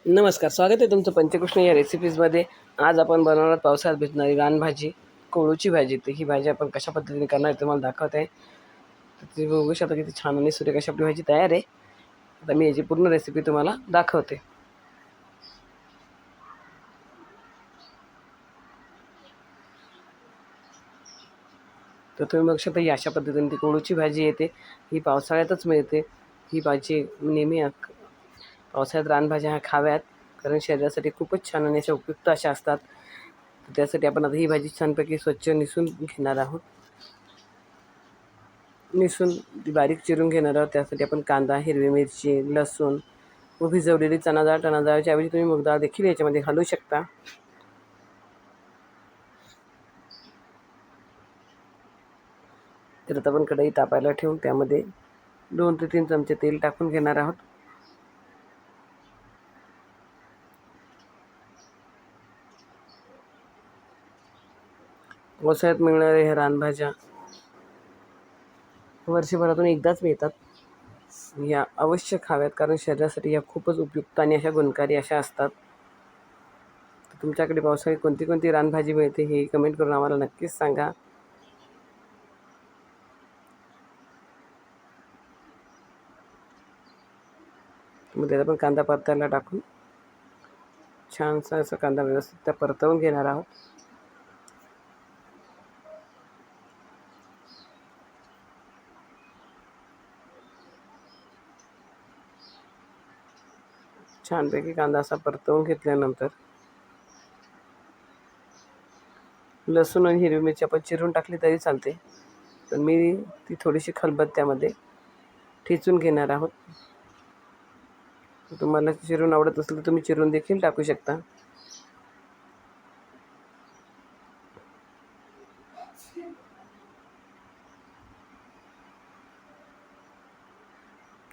नमस्कार, स्वागत आहे तुमचं पंचकृष्ण या रेसिपीजमध्ये. आज आपण बनवणार आहोत पावसाळ्यात भेटणारी रानभाजी, कोळूची भाजी. तर ही भाजी आपण कशा पद्धतीने करणार आहे तुम्हाला दाखवत आहे. तर तुम्ही बघू शकता किती छान आणि सुरेख अशी आपली भाजी तयार आहे. आता मी याची पूर्ण रेसिपी तुम्हाला दाखवते. तर तुम्ही बघू शकता ही अशा पद्धतीने ती कोळूची भाजी येते. ही पावसाळ्यातच मिळते. ही भाजी नेहमी पावसाळ्यात रानभाज्या ह्या खाव्यात, कारण शरीरासाठी खूपच छान आणि अशा उपयुक्त अशा असतात. तर त्यासाठी आपण आता ही भाजी छानपैकी स्वच्छ निसून घेणार आहोत. निसून ती बारीक चिरून घेणार आहोत. त्यासाठी आपण कांदा, हिरवी मिरची, लसूण व भिजवलेली चणा डाळच्या ऐवजी तुम्ही मूग डाळ देखील याच्यामध्ये घालू शकता. तर आता आपण कढई तापायला ठेवून त्यामध्ये 2 ते 3 चमचे तेल टाकून घेणार आहोत. पावसाळ्यात मिळणाऱ्या ह्या रानभाज्या वर्षभरातून एकदाच मिळतात. या अवश्य खाव्यात, कारण शरीरासाठी या खूपच उपयुक्त आणि अशा गुणकारी अशा असतात. तर तुमच्याकडे पावसाळ्यात कोणती कोणती रानभाजी मिळते हे कमेंट करून आम्हाला नक्कीच सांगा. मग त्यात आपण कांदा परतायला टाकून छानसा असा कांदा व्यवस्थित त्या परतवून घेणार आहोत. छानपैकी कांदा असा परतवून घेतल्यानंतर लसूण आणि हिरवी मिरची आपण चिरून टाकली तरी चालते, पण मी ती थोडीशी खलबत्त्यामध्ये ठेचून घेणार आहोत. तुम्हाला चिरून आवडत असेल तर तुम्ही चिरून देखील टाकू शकता.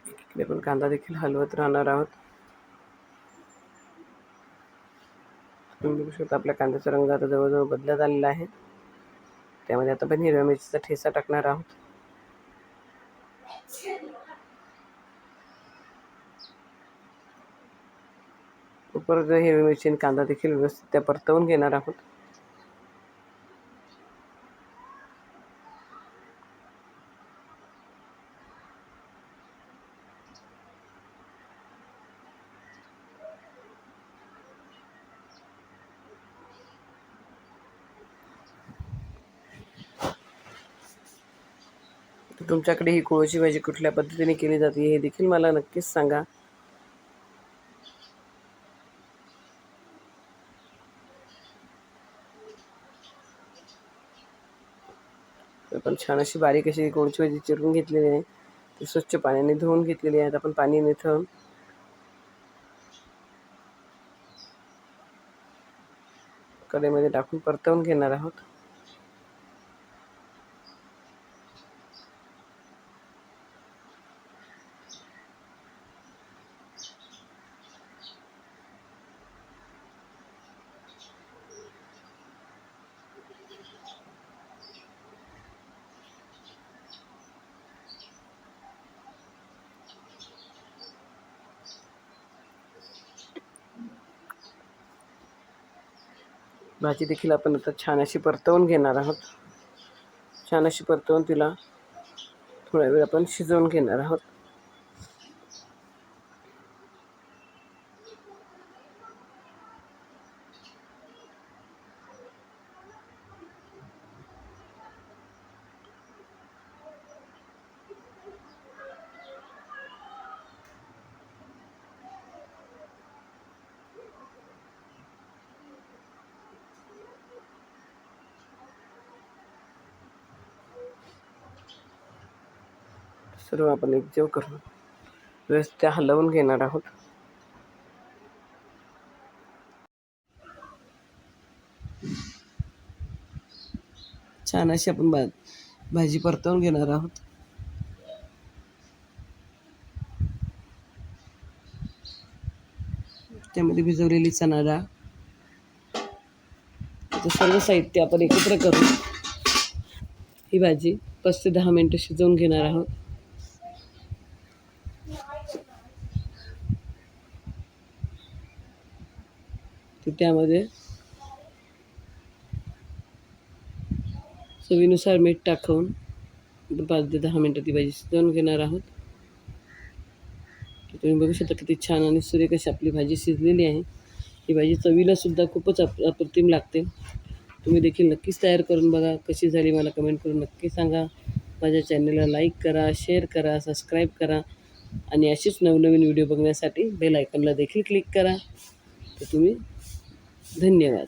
इकडे आपण कांदा देखील हलवत राहणार आहोत. तुम्ही बघू शकता आपल्या कांद्याचा रंग आता जवळजवळ बदलत आलेला आहे. त्यामध्ये आता आपण हिरव्या मिरचीचा ठेचा टाकणार आहोत. परत हिरवी मिरची आणि कांदा देखील व्यवस्थित त्या परतवून घेणार आहोत. तुमच्याकडे ही कोळीची भाजी कुठल्या पद्धतीने केली जाते हे देखील मला नक्कीच सांगा. आपण छान अशी बारीक अशी कोळीची भाजी चिरून घेतलेली आहे. ती स्वच्छ पाण्याने धुवून घेतलेली आहे. आपण पाणी निथळून कढईमध्ये टाकून परतवून घेणार आहोत. भाजी देखील आपण आता छान अशी परतवून घेणार आहोत. छान अशी परतवून तिला थोडा वेळ आपण शिजवून घेणार आहोत. सर्व आपण एकजीव करून व्यवस्थित हलवून घेणार आहोत. छान अशी आपण भाजी परतवून घेणार आहोत. त्यामध्ये भिजवलेली चणा डाळ, आता सर्व साहित्य आपण एकत्र करून ही भाजी 5 ते 10 मिनिटं शिजवून घेणार आहोत. तर त्यामध्ये चवीनुसार मीठ टाकून 5 ते 10 मिनटं ती भाजी शिजवून घेणार आहोत. तर तुम्ही बघू शकता किती छान आणि सुरेख अशी आपली भाजी शिजलेली आहे. ही भाजी चवीलासुद्धा खूपच अप्रतिम लागते. तुम्ही देखील नक्कीच तयार करून बघा. कशी झाली मला कमेंट करून नक्की सांगा. माझ्या चॅनलला लाईक करा, शेअर करा, सबस्क्राईब करा आणि अशीच नवनवीन व्हिडिओ बघण्यासाठी बेल आयकॉनला देखील क्लिक करा. तर तुम्ही धन्यवाद.